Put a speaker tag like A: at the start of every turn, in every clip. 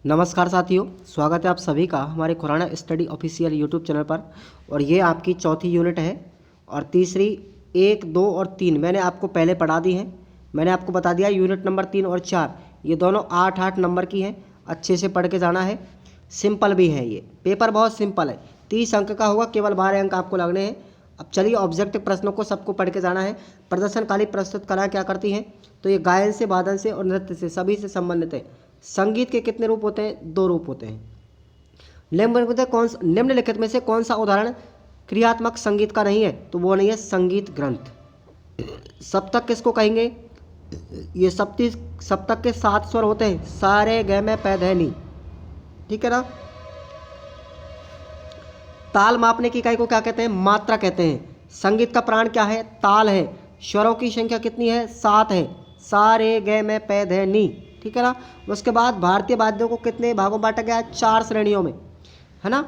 A: नमस्कार साथियों, स्वागत है आप सभी का हमारे Khurana study official YouTube channel पर। और ये आपकी चौथी यूनिट है और तीसरी 1, 2 और 3 मैंने आपको पहले पढ़ा दी हैं। मैंने आपको बता दिया यूनिट नंबर 3 और 4 ये दोनों 8-8 नंबर की हैं। अच्छे से पढ़ के जाना है, सिंपल भी है। ये पेपर बहुत सिंपल है, 30 अंक का होगा, केवल 12 अंक आपको लगने हैं। अब चलिए, ऑब्जेक्टिव प्रश्नों को सबको पढ़ के जाना है। प्रदर्शनकारी प्रस्तुत कलाएँ क्या करती हैं? तो ये गायन से, वादन से और नृत्य से सभी से संबंधित है। संगीत के कितने रूप होते हैं? 2 रूप होते हैं। निम्नलिखित में से कौन सा उदाहरण क्रियात्मक संगीत का नहीं है? तो वो नहीं है संगीत ग्रंथ। सप्तक किसको कहेंगे? ये सप्तक के 7 स्वर होते हैं, सारे ग में पै ध नी, ठीक है ना। ताल मापने की इकाई को क्या कहते हैं? मात्रा कहते हैं। संगीत का प्राण क्या है? ताल है। स्वरों की संख्या कितनी है? 7 है। सा रे ग में पै ध नी, ठीक है ना। उसके बाद भारतीय वाद्यों को कितने भागों में बांटा गया है? 4 श्रेणियों में, है ना।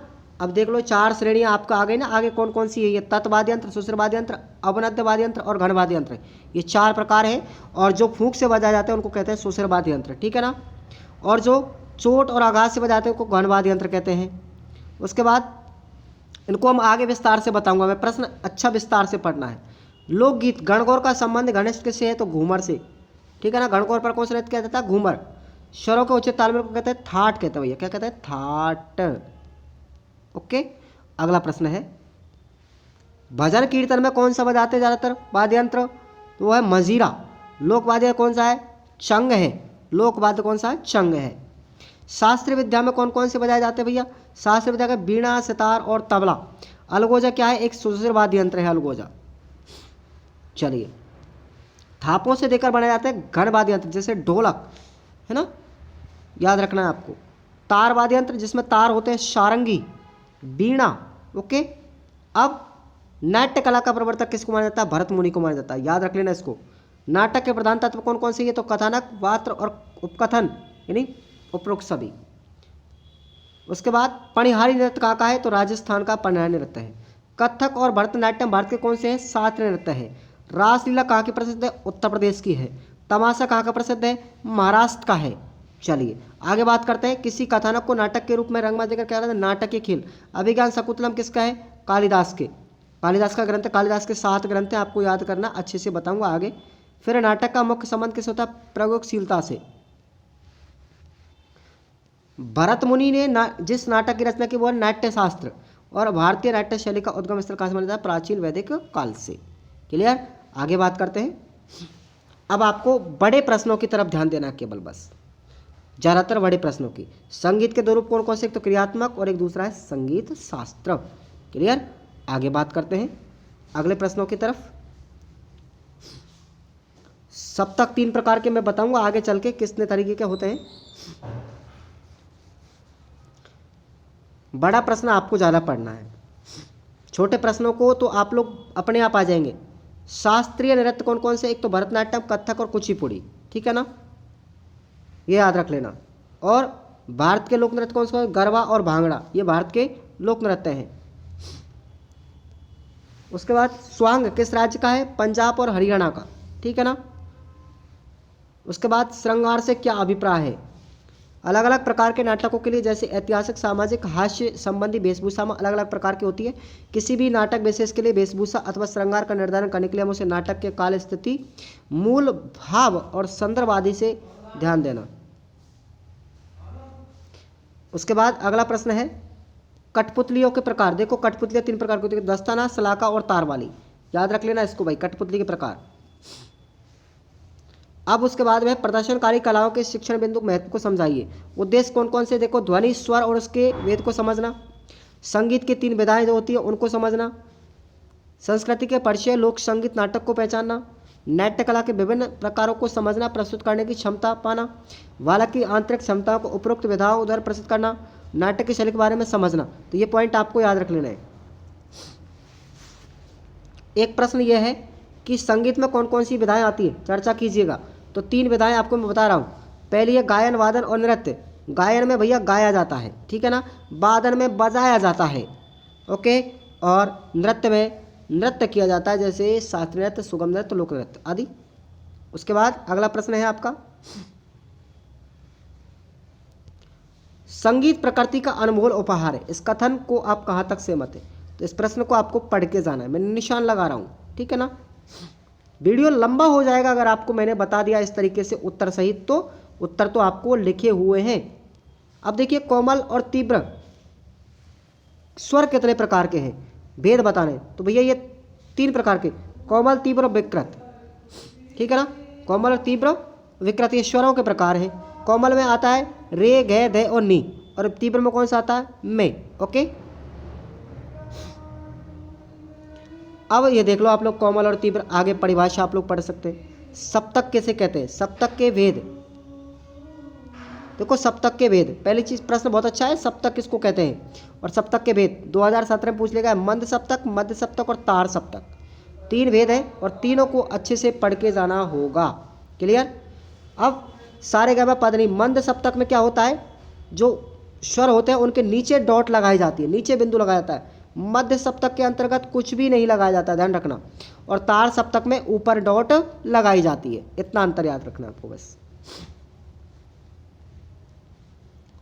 A: अब देख लो 4 श्रेणियां आपका आ गई ना। आगे कौन कौन सी है? ये तत्वाद्य यंत्र, सुश्र वाद्य यंत्र, अवनद्य वाद्य यंत्र और घनवाद्य यंत्र। ये 4 प्रकार है। और जो फूंक से बजाए जाते हैं उनको कहते हैं सुश्र वाद्य यंत्र, ठीक है ना। और जो चोट और आघात से बजाते हैं उनको घनवाद्य यंत्र कहते हैं। उसके बाद इनको हम आगे विस्तार से बताऊंगा मैं। प्रश्न अच्छा विस्तार से पढ़ना है। लोकगीत, गणगौर का संबंध घनिष्ठ किससे है? तो घूमर से, ठीक है ना। गणगौर पर कौन सा नृत्य कहता था? घूमर। स्वरों के उचित तालमेल को कहते हैं थाट, कहते हैं भैया। क्या कहते हैं? थाट। ओके, अगला प्रश्न है, भजन कीर्तन में कौन सा बजाते हैं ज़्यादातर वाद्य यंत्र? तो वो है मंजीरा। लोकवाद्य कौन सा है? चंग है। लोकवाद्य कौन सा है? चंग है। शास्त्रीय विद्या में कौन कौन से बजाए जाते हैं भैया? शास्त्रीय विद्या का बीणा, सितार और तबला। अलगोजा क्या है? एक सुश्र वाद्य यंत्र है अलगोजा। चलिए, थापों से देकर बनाए जाते हैं घन वाद्य यंत्र, जैसे ढोलक, है ना, याद रखना है आपको। तार वाद्य यंत्र जिसमें तार होते हैं, सारंगी, बीणा। ओके। अब नाट्य कला का प्रवर्तक किसको माना जाता है? भरत मुनि को माना जाता है, याद रख लेना इसको। नाटक के प्रधान तत्व कौन कौन से? ये तो कथानक, वात्र और उपकथन, यानी उपरोक्त सभी। उसके बाद पणिहारी नृत्य कहाँ का है? तो राजस्थान का पणिहारी नृत्य है। कथक और भरतनाट्यम भारत के कौन से हैं? शास्त्रीय नृत्य है। रासलीला कहाँ की प्रसिद्ध है? उत्तर प्रदेश की है। तमाशा कहाँ का प्रसिद्ध है? महाराष्ट्र का है। चलिए आगे बात करते हैं। किसी कथानक को नाटक के रूप में रंगमंच देकर क्या कहते हैं? नाटकीय खेल। अभिज्ञान शकुंतलम किसका है? कालिदास के। कालिदास का ग्रंथ है। कालिदास के 7 ग्रंथ हैं, आपको याद करना, अच्छे से बताऊंगा आगे। फिर नाटक का मुख्य संबंध किससे होता है? प्रयोगशीलता से। भरत मुनि ने जिस नाटक की रचना की वो है नाट्य शास्त्र। और भारतीय नाट्य शैली का उद्गम स्थल कहाँ से माना जाता है? प्राचीन वैदिक काल से। क्लियर। आगे बात करते हैं। अब आपको बड़े प्रश्नों की तरफ ध्यान देना केवल, बस ज़्यादातर बड़े प्रश्नों की। संगीत के 2 रूप कौन कौन से? एक तो क्रियात्मक और एक दूसरा है संगीत शास्त्र। क्लियर। आगे बात करते हैं अगले प्रश्नों की तरफ। सप्तक 3 प्रकार के मैं बताऊंगा आगे चल के कितने तरीके के होते हैं। बड़ा प्रश्न आपको ज़्यादा पढ़ना है, छोटे प्रश्नों को तो आप लोग अपने आप आ जाएंगे। शास्त्रीय नृत्य कौन कौन से? एक तो भरतनाट्यम, कथक और कुचिपुड़ी, ठीक है ना, ये याद रख लेना। और भारत के लोक नृत्य कौन से? गरबा और भांगड़ा, ये भारत के लोक नृत्य हैं। उसके बाद स्वांग किस राज्य का है? पंजाब और हरियाणा का, ठीक है ना। उसके बाद श्रृंगार से क्या अभिप्राय है? अलग अलग प्रकार के नाटकों के लिए, जैसे ऐतिहासिक, सामाजिक, हास्य संबंधी वेशभूषा में अलग अलग प्रकार की होती है। किसी भी नाटक विशेष के लिए वेशभूषा अथवा श्रृंगार का निर्धारण करने के लिए हम उसे नाटक के काल, स्थिति, मूल भाव और संदर्भ आदि से ध्यान देना। उसके बाद अगला प्रश्न है कठपुतलियों के प्रकार। देखो कठपुतलियाँ 3 प्रकार की होती है, दस्ताना, सलाका और तार वाली। याद रख लेना इसको भाई, कठपुतली के प्रकार। अब उसके बाद में प्रदर्शनकारी कलाओं के शिक्षण बिंदु महत्व को समझाइए। उद्देश्य कौन कौन से? देखो ध्वनि, स्वर और उसके वेद को समझना। संगीत की 3 विधाएं जो होती है उनको समझना। संस्कृति के परिचय, लोक संगीत, नाटक को पहचानना। नाट्य कला के विभिन्न प्रकारों को समझना, प्रस्तुत करने की क्षमता पाना। बालक की आंतरिक क्षमताओं को उपरोक्त विधाओं द्वारा प्रस्तुत करना। नाटक की शैली के बारे में समझना। तो ये पॉइंट आपको याद रख लेना है। एक प्रश्न यह है कि संगीत में कौन कौन सी विधाएं आती है, चर्चा कीजिएगा। तो 3 विधाएं आपको मैं बता रहा हूँ। पहली है गायन, वादन और नृत्य। गायन में भैया गाया जाता है, ठीक है ना। वादन में बजाया जाता है, ओके। और नृत्य में नृत्य किया जाता है, जैसे शास्त्रीय नृत्य, सुगम नृत्य, लोक नृत्य आदि। उसके बाद अगला प्रश्न है आपका, संगीत प्रकृति का अनमोल उपहार है, इस कथन को आप कहाँ तक सहमत है? तो इस प्रश्न को आपको पढ़ के जाना है, मैं निशान लगा रहा हूँ, ठीक है ना। वीडियो लंबा हो जाएगा अगर आपको मैंने बता दिया इस तरीके से उत्तर सहित, तो उत्तर तो आपको लिखे हुए हैं। अब देखिए, कोमल और तीव्र स्वर कितने प्रकार के हैं, भेद बताने, तो भैया ये 3 प्रकार के, कोमल, तीव्र, विकृत, ठीक है ना। कोमल और तीव्र, विकृत ये स्वरों के प्रकार हैं। कोमल में आता है रे, ग, ध और नी, और तीव्र में कौन सा आता है? में। ओके, अब ये देख लो आप लोग, कोमल और तीव्र, आगे परिभाषा आप लोग पढ़ सकते हैं। सप्तक किसे कहते हैं? सप्तक के भेद, देखो सप्तक के भेद, पहली चीज प्रश्न बहुत अच्छा है, सप्तक किसको कहते हैं और सप्तक के भेद 2017 में पूछ लेगा। मंद सप्तक, मध्य सप्तक और तार सप्तक, 3 भेद है और तीनों को अच्छे से पढ़ के जाना होगा। क्लियर। अब सारे गा पद नहीं, मंद सप्तक में क्या होता है, जो स्वर होते हैं उनके नीचे डॉट लगाई जाती है, नीचे बिंदु लगाया जाता है। मध्य सप्तक के अंतर्गत कुछ भी नहीं लगाया जाता, ध्यान रखना। और तार सप्तक में ऊपर डॉट लगाई जाती है, इतना अंतर याद रखना आपको बस।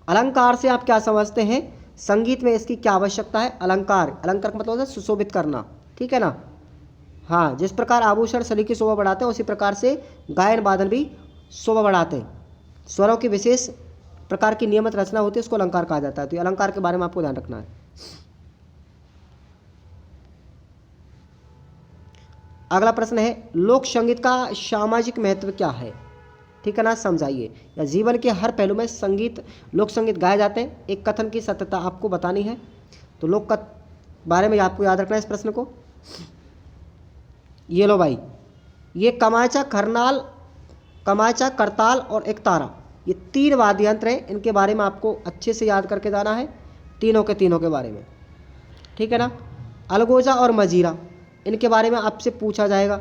A: अलंकार से आप क्या समझते हैं? संगीत में इसकी क्या आवश्यकता है? अलंकार, अलंकार का मतलब होता है सुशोभित करना, ठीक है ना। हाँ, जिस प्रकार आभूषण शरीर की शोभा बढ़ाते हैं उसी प्रकार से गायन वादन भी शोभा बढ़ाते हैं। स्वरों की विशेष प्रकार की नियमित रचना होती है, उसको अलंकार कहा जाता है। तो ये अलंकार के बारे में आपको ध्यान रखना है। अगला प्रश्न है, लोक संगीत का सामाजिक महत्व क्या है? ठीक है ना, समझाइए। या जीवन के हर पहलू में संगीत, लोक संगीत गाए जाते हैं, एक कथन की सत्यता आपको बतानी है। तो लोक का बारे में आपको याद रखना है इस प्रश्न को। ये लो भाई, ये कमाचा, खरनाल, कमाचा, करताल और एक तारा, ये 3 वाद्य यंत्र हैं। इनके बारे में आपको अच्छे से याद करके जाना है, तीनों के बारे में, ठीक है ना। अलगोजा और मजीरा, इनके बारे में आपसे पूछा जाएगा,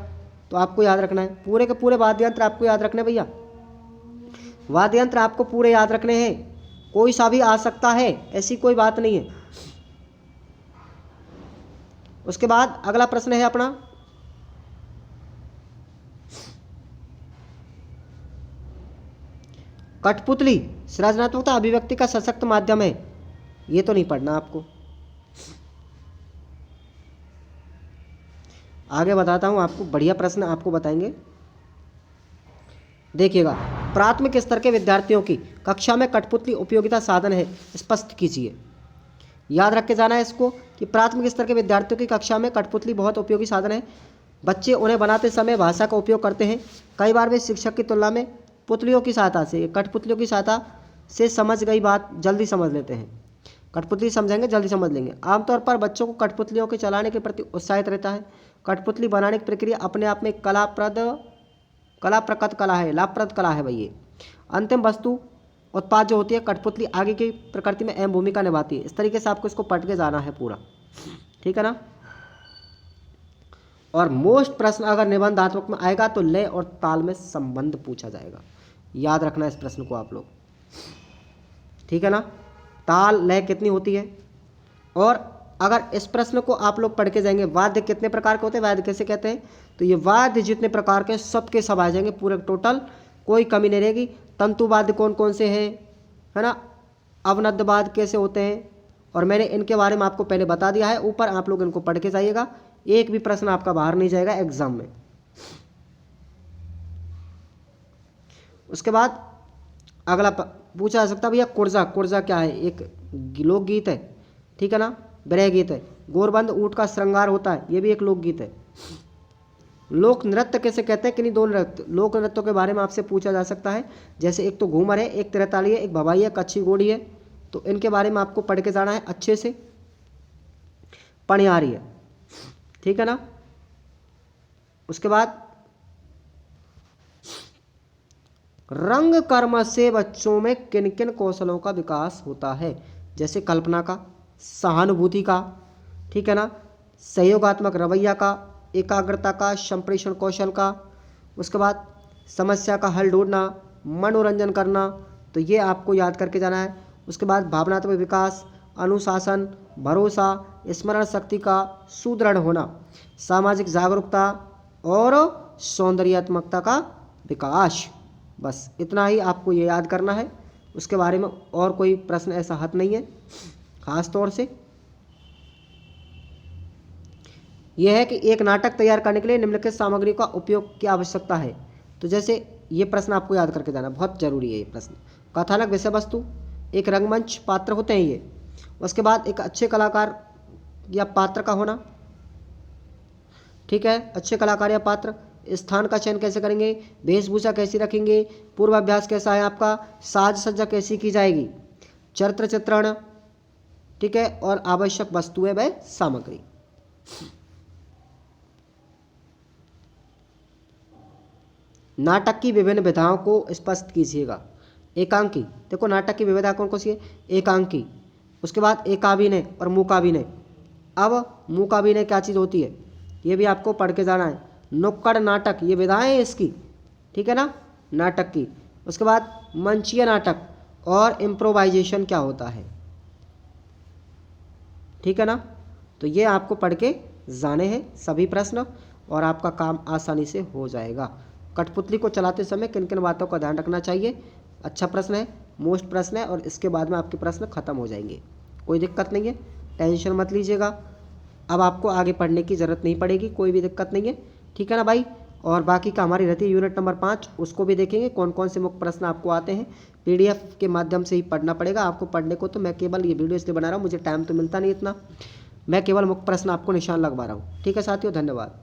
A: तो आपको याद रखना है। पूरे के पूरे वाद्य यंत्र आपको याद रखने भैया, वाद्य यंत्र आपको पूरे याद रखने हैं, कोई सा भी आ सकता है, ऐसी कोई बात नहीं है। उसके बाद अगला प्रश्न है अपना, कठपुतली सृजनात्मकता अभिव्यक्ति का सशक्त माध्यम है, ये तो नहीं पढ़ना आपको। आगे बताता हूं आपको, बढ़िया प्रश्न आपको बताएंगे, देखिएगा। प्राथमिक स्तर के विद्यार्थियों की कक्षा में कठपुतली उपयोगिता साधन है, स्पष्ट कीजिए। याद रख के जाना है इसको कि प्राथमिक स्तर के विद्यार्थियों की कक्षा में कठपुतली बहुत उपयोगी साधन है। बच्चे उन्हें बनाते समय भाषा का उपयोग करते हैं। कई बार वे शिक्षक की तुलना में पुतलियों की सहायता से, कठपुतलियों की सहायता से समझ गई बात जल्दी समझ लेते हैं। कठपुतली समझेंगे जल्दी समझ लेंगे। आमतौर पर बच्चों को कठपुतलियों के चलाने के प्रति उत्साहित रहता है। कठपुतली बनाने की प्रक्रिया अपने आप में लाभप्रद कला है भाई। ये अंतिम वस्तु उत्पाद जो होती है कठपुतली आगे की प्रकृति में अहम भूमिका निभाती है। इस तरीके से आपको इसको पढ़ के जाना है पूरा, ठीक है ना। और मोस्ट प्रश्न अगर निबंधात्मक में आएगा तो लय और ताल में संबंध पूछा जाएगा, याद रखना इस प्रश्न को आप लोग, ठीक है ना। ताल लय कितनी होती है, और अगर इस प्रश्न को आप लोग पढ़ के जाएंगे, वाद्य कितने प्रकार के होते हैं, वाद्य कैसे कहते हैं, तो ये वाद्य जितने प्रकार के सबके सब आ जाएंगे पूरे टोटल, कोई कमी नहीं रहेगी। तंतुवाद्य कौन कौन से हैं, है ना, अवनद्धवाद्य कैसे होते हैं, और मैंने इनके बारे में आपको पहले बता दिया है। ऊपर आप लोग इनको पढ़ के जाइएगा, एक भी प्रश्न आपका बाहर नहीं जाएगा एग्जाम में। उसके बाद अगला पूछा जा सकता है भैया कुर्जा, कुर्जा क्या है, एक लोकगीत है, ठीक है ना, ब्रह गीत है। गोरबंद ऊँट का श्रृंगार होता है, ये भी एक लोकगीत है। लोक नृत्य कैसे कहते हैं, किन्हीं 2 नृत्य, लोक नृत्यों के बारे में आपसे पूछा जा सकता है। जैसे एक तो घूमर है, एक तिरताली है, एक भवाई है, कच्छी घोड़ी है, तो इनके बारे में आपको पढ़ के जाना है अच्छे से। पणियारी है, ठीक है ना। उसके बाद रंग कर्म से बच्चों में किन किन कौशलों का विकास होता है, जैसे कल्पना का, सहानुभूति का, ठीक है ना, सहयोगात्मक रवैया का, एकाग्रता का, संप्रेषण कौशल का। उसके बाद समस्या का हल ढूंढना, मनोरंजन करना, तो ये आपको याद करके जाना है। उसके बाद भावनात्मक विकास, अनुशासन, भरोसा, स्मरण शक्ति का सुदृढ़ होना, सामाजिक जागरूकता और सौंदर्यात्मकता का विकास। बस इतना ही आपको ये याद करना है। उसके बारे में और कोई प्रश्न ऐसा हद नहीं है। खास तौर से यह है कि एक नाटक तैयार करने के लिए निम्नलिखित सामग्री का उपयोग की आवश्यकता है। तो जैसे ये प्रश्न आपको याद करके जाना बहुत जरूरी है। ये प्रश्न कथानक विषय वस्तु, एक रंगमंच पात्र होते हैं ये, उसके बाद एक अच्छे कलाकार या पात्र का होना, ठीक है, अच्छे कलाकार या पात्र, स्थान का चयन कैसे करेंगे, वेशभूषा कैसी रखेंगे, पूर्वाभ्यास कैसा है आपका, साज सज्जा कैसी की जाएगी, चरित्र चित्रण, ठीक है, और आवश्यक वस्तुएं व सामग्री। नाटक की विभिन्न विधाओं को स्पष्ट कीजिएगा। एकांकी, देखो नाटक की विविधता कौन कौन सी है, एकांकी, उसके बाद एकाभिनय और मूकाभिनय। अब मूकाभिनय क्या चीज़ होती है ये भी आपको पढ़ के जाना है। नुक्कड़ नाटक, ये विधाएं हैं इसकी, ठीक है ना, नाटक की। उसके बाद मंचीय नाटक और इम्प्रोवाइजेशन क्या होता है, ठीक है ना। तो ये आपको पढ़ के जाने हैं सभी प्रश्न और आपका काम आसानी से हो जाएगा। कठपुतली को चलाते समय किन किन बातों का ध्यान रखना चाहिए, अच्छा प्रश्न है, मोस्ट प्रश्न है, और इसके बाद में आपके प्रश्न खत्म हो जाएंगे, कोई दिक्कत नहीं है, टेंशन मत लीजिएगा। अब आपको आगे पढ़ने की ज़रूरत नहीं पड़ेगी, कोई भी दिक्कत नहीं है, ठीक है ना भाई। और बाकी का हमारी रहती है यूनिट नंबर 5, उसको भी देखेंगे कौन कौन से मुख्य प्रश्न आपको आते हैं। PDF के माध्यम से ही पढ़ना पड़ेगा आपको। पढ़ने को तो मैं केवल ये वीडियो इसलिए बना रहा हूँ, मुझे टाइम तो मिलता नहीं इतना, मैं केवल मुख्य प्रश्न आपको निशान लगवा रहा हूँ। ठीक है साथियों, धन्यवाद।